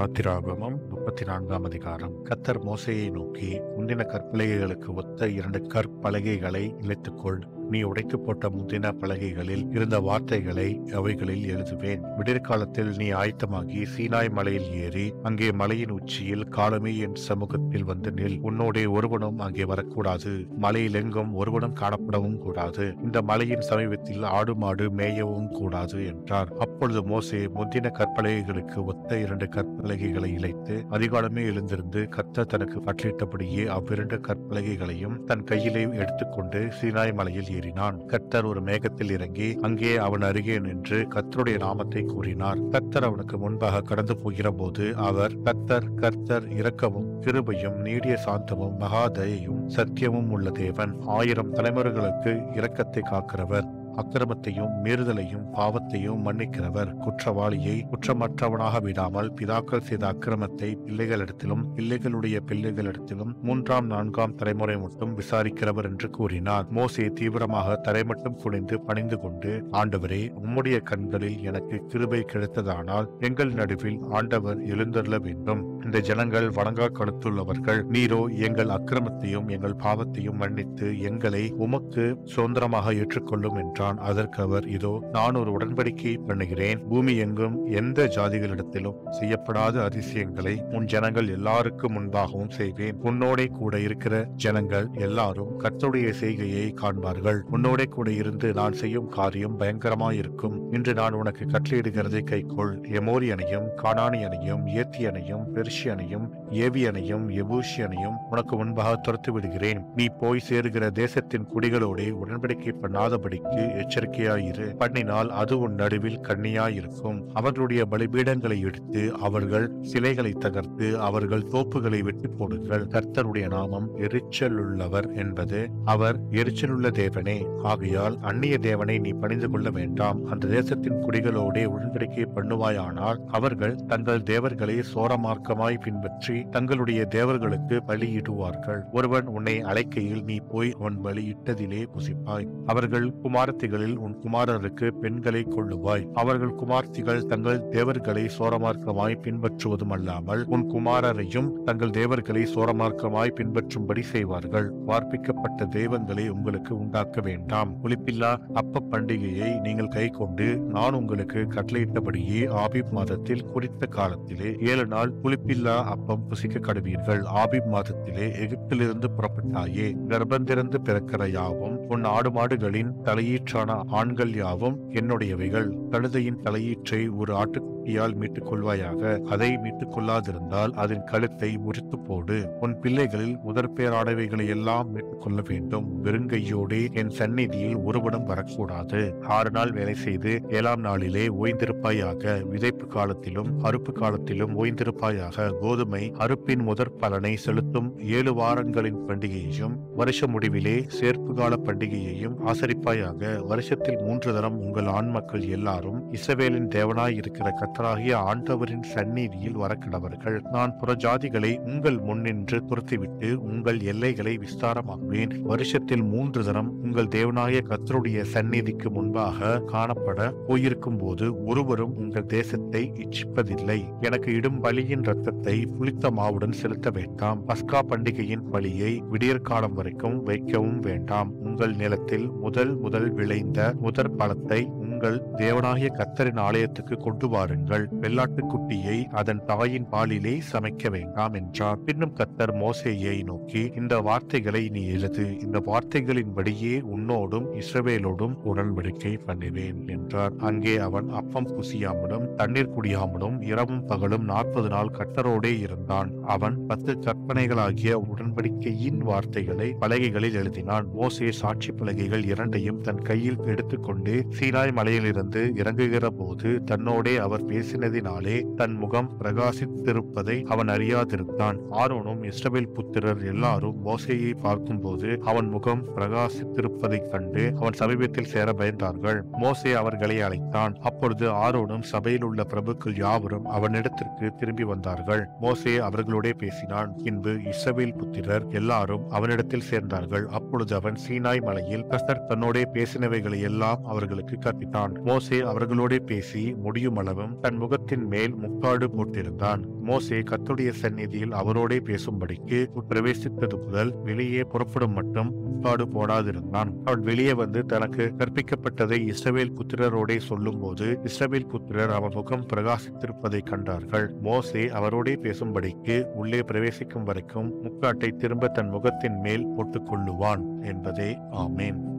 யாத்திராகமம் 34ஆம் அதிகாரம். கர்த்தர் மோசேயை நோக்கி, முந்தின கற்பலகைகளுக்கு ஒத்த 2 கற்பலகைகளை இழைத்துக்கொள். நீ உடைத்து போட்ட முந்தின பலகைகளில் இருந்த வார்த்தைகளை அவைகளில் எழுதுவேன். விடியற்காலத்தில் நீ ஆயத்தமாகி சீனாய் மலையில் ஏறி அங்கே மலையின் உச்சியில் காலமே என் சமூகத்தில் வந்து நில். உன்னோடே ஒருவனும் அங்கே வரக்கூடாது. மலையில் எங்கும் ஒருவனும் காணப்படவும் கூடாது. இந்த மலையின் சமீபத்தில் ஆடு மாடு மேயவும் கூடாது என்றார். அப்பொழுது மோசே முந்தின கற்பலகைகளுக்கு ஒத்த 2 கற்பலகைகளை இழைத்து அதிகாலமே எழுந்திருந்து கர்த்தர் தனக்கு கட்டளையிட்டபடியே அவ்விரண்டு கற்பலகைகளையும் தன் கையிலே எடுத்துக்கொண்டு சீனாய் மலையில் ஏறினான். கர்த்தர் ஒரு மேகத்தில் இறங்கி அங்கே அவன் அருகே நின்று கர்த்தருடைய நாமத்தை கூறினார். கர்த்தர் அவனுக்கு முன்பாக கடந்து போகிற போது அவர், கர்த்தர் கர்த்தர் இரக்கமும் கிருபையும் நீடிய சாந்தமும் மகா தயையும் சத்தியமும் உள்ள தேவன், 1000 தலைமுறைகளுக்கு இரக்கத்தை காக்கிறவர், அக்கிரமத்தையும் மீறுதலையும் பாவத்தையும் மன்னிக்கிறவர், குற்றவாளியை குற்றமற்றவனாக விடாமல் பிதாக்கள் செய்த அக்கிரமத்தை பிள்ளைகளிடத்திலும் பிள்ளைகளுடைய பிள்ளைகளிடத்திலும் 3ஆம் 4ஆம் தலைமுறை மட்டும் விசாரிக்கிறவர் என்று கூறினார். மோசே தீவிரமாக தரைமட்டும் குனிந்து பணிந்து கொண்டு, ஆண்டவரே, உம்முடைய கண்களில் எனக்கு கிருபை கிடைத்ததானால் எங்கள் நடுவில் ஆண்டவர் எழுந்தருள வேண்டும். இந்த ஜனங்கள் வணங்கா கழுத்துள்ளவர்கள். நீரோ எங்கள் அக்கிரமத்தையும் எங்கள் பாவத்தையும் மன்னித்து எங்களை உமக்கு சுதந்திரமாக ஏற்றுக்கொள்ளும் என்றார். அதற்கு அவர், இதோ நான் ஒரு உடன்படிக்கையை பண்ணுகிறேன். பூமி எங்கும் எந்த ஜாதிகளிடத்திலும் செய்யப்படாத அதிசயங்களை உன் ஜனங்கள் எல்லாருக்கும் முன்பாகவும் செய்வேன். உன்னோடே கூட இருக்கிற ஜனங்கள் எல்லாரும் கர்த்தருடைய செய்கையை காண்பார்கள். உன்னோடே கூட இருந்து நான் செய்யும் காரியம் பயங்கரமாயிருக்கும். இன்று நான் உனக்கு கட்டளையிடுகிறதை கைக்கொள். எமோரியனையும் கானானியனையும் ஏத்தியனையும் பெர்ஷியனையும் ஏவியனையும் எபூசியனையும் உனக்கு முன்பாக துரத்து விடுகிறேன். நீ போய் சேருகிற தேசத்தின் குடிகளோட உடன்படிக்கை பண்ணாதபடிக்கு எச்சரிக்கையாயிரு. பண்ணினால் அது உன் நடுவில் கண்ணியாயிருக்கும். அவர்களுடைய பலிபீடங்களை எடுத்து அவர்கள் சிலைகளை தகர்த்து அவர்கள் தோப்புகளை வெட்டி போடுங்கள். கர்த்தருடைய நாமம் எரிச்சலுள்ளவர் என்பது அவர் எரிச்சலுள்ள தேவனே. ஆகையால் அந்நிய தேவனை நீ பணிந்து கொள்ள வேண்டாம். அந்த தேசத்தின் குடிகளோட உடன்படிக்கை பண்ணுவாயானால் அவர்கள் தங்கள் தேவர்களை சோரமார்க்கமாய் பின்பற்றி தங்களுடைய தேவர்களுக்கு பலியிடுவார்கள். ஒருவன் உன்னை அழைக்கையில் நீ போய் அவன் பலியிட்டதிலே புசிப்பாய். அவர்கள் குமாரத்திகளில் உன் குமாரருக்கு பெண்களை கொள்ளுவாய். அவர்கள் குமார்த்திகள் தங்கள் தேவர்களை சோரமார்க்கமாய் பின்பற்றுவதும் அல்லாமல் உன் குமாரரையும் தங்கள் தேவர்களை சோரமார்க்கமாய் பின்பற்றும்படி செய்வார்கள். வார்ப்பிக்கப்பட்ட தெய்வங்களை உங்களுக்கு உண்டாக்க வேண்டாம். புளிப்பில்லா அப்ப பண்டிகையை நீங்கள் கை கொண்டு நான் உங்களுக்கு கட்டளையிட்டபடியே ஆபீப் மாதத்தில் குறித்த காலத்திலே 7 நாள் புளிப்பில்லா அப்பம் புசிக்க கடுவீர்கள். ஆபீப் மாதத்திலே எகிப்திலிருந்து புறப்பட்டாயே. கர்ப்பந்திறந்து பிறக்கிற யாவும் உன் ஆடு மாடுகளின் தலையீற்றான ஆண்கள் யாவும் என்னுடையவைகள். கழுதையின் தலையீற்றை ஒரு ஆட்டுக்குட்டியால் மீட்டுக் கொள்வாயாக. அதை மீட்டுக் கொள்ளாதிருந்தால் அதன் கழுத்தை முறித்து போடு. உன் பிள்ளைகளில் முதற்பேரானவைகளை எல்லாம் மீட்டுக் கொள்ள வேண்டும். வெறுங்கையோடு என் சந்நிதியில் ஒருவனும் வரக்கூடாது. 6 நாள் வேலை செய்து 7ஆம் நாளிலே ஓய்ந்திருப்பாயாக. விதைப்பு காலத்திலும் அறுப்பு காலத்திலும் ஓய்ந்திருப்பாயாக. கோதுமை அறுப்பின் முதற் பலனை செலுத்தும் 7 வாரங்களின் பண்டிகையையும் வருஷ முடிவிலே சேர்ப்பு கால பண்டிகையையும் ஆசரிப்பாயாக. வருஷத்தில் 3 தரம் உங்கள் ஆண் மக்கள் எல்லாரும் இஸ்ரவேலின் தேவனாய் இருக்கிற கர்த்தராகிய ஆண்டவரின் சந்நிதியில் வரக்கிடவர்கள். நான் புறஜாதிகளை உங்கள் முன்னின்று துரத்திவிட்டு உங்கள் எல்லைகளை விஸ்தாரமாக்குவேன். வருஷத்தில் 3 தரம் உங்கள் தேவனாகிய கர்த்தருடைய சந்நிதிக்கு முன்பாக காணப்பட போயிருக்கும் போது ஒருவரும் உங்கள் தேசத்தை இச்சிப்பதில்லை. எனக்கு இடும் பலியின் இரத்தத்தை புளித்த மாவுடன் செலுத்த வேண்டாம். பஸ்கா பண்டிகையின் பலியை விடியற்காலம் வரைக்கும் வைக்கவும் வேண்டாம். உங்கள் நிலத்தில் முதல் விளைந்த முதற் பழத்தை உங்கள் தேவனாகிய கர்த்தரின் ஆலயத்துக்கு கொண்டு வாருங்கள். வெள்ளாட்டுக்குட்டியை அதன் தாயின் பாலிலே சமைக்க வேண்டாம் என்றார். பின்னும் கர்த்தர் மோசேயை நோக்கி, இந்த வார்த்தைகளை நீ எழுது. இந்த வார்த்தைகளின்படியே உன்னோடும் இஸ்ரவேலோடும் உடன்படிக்கை பண்ணுவேன் என்றார். அங்கே அவன் அப்பம் புசியாமலும் தண்ணீர் குடியாமலும் இரவும் பகலும் 40 நாள் கர்த்தரோடே இருந்தான். அவன் 10 கற்பனைகளாகிய உடன்படிக்கையின் வார்த்தைகளை பலகைகளில் எழுதினான். மோசே சாட்சி பலகைகள் 2ஐயும் தன் கையில் எடுத்துக்கொண்டு சீனாய் மலையிலிருந்து இறங்குகிற போது தன்னோடே அவர் பேசினதினாலே தன் முகம் பிரகாசித்திருப்பதை அவன் அறியாதிருந்தான். ஆரோனும் இஸ்ரவேல் புத்திரர் எல்லாரும் மோசேயை பார்க்கும்போது அவன் முகம் பிரகாசித்திருப்பதைக் கண்டு அவன் சமீபத்தில் சேர பயந்தார்கள். மோசே அவர்களை அழைத்தான். அப்பொழுது ஆரோனும் சபையில் உள்ள பிரபுக்கள் யாவரும் அவனிடத்திற்கு இடத்திற்கு திரும்பி வந்தார்கள். மோசே அவர்களோடே பேசினான். பின்பு இஸ்ரவேல் புத்திரர் எல்லாரும் அவனிடத்தில் சேர்ந்தார்கள். அப்பொழுது அவன் சீனாய் மலையில் கர்த்தர் தன்னோடே பேசினவைகளை எல்லாம் அவர்களுக்கு கற்பித்தான். மோசே அவர்களோடே பேசி முடியும் அளவும் தன் முகத்தின் மேல் முக்காடு போட்டிருந்தான். மோசே கர்த்தருடைய சந்நிதியில் அவரோடே பேசும்படிக்கு பிரவேசித்தது முதல் வெளியே புறப்படும் மட்டும் முக்காடு போடாதிருந்தான். அவன் வெளியே வந்து தனக்கு கற்பிக்கப்பட்டதை இஸ்ரவேல் புத்திரரோடே சொல்லும் போது இஸ்ரவேல் புத்திரர் அவன் முகம் பிரகாசித்திருப்பதை கண்டார்கள். மோசே அவரோடே பேசும்படிக்கு உள்ளே பிரவேசிக்கும் வரைக்கும் முக்காட்டை திரும்ப தன் முகத்தின் மேல் போட்டுக் கொள்ளுவான் என்பதே. ஆமேன்.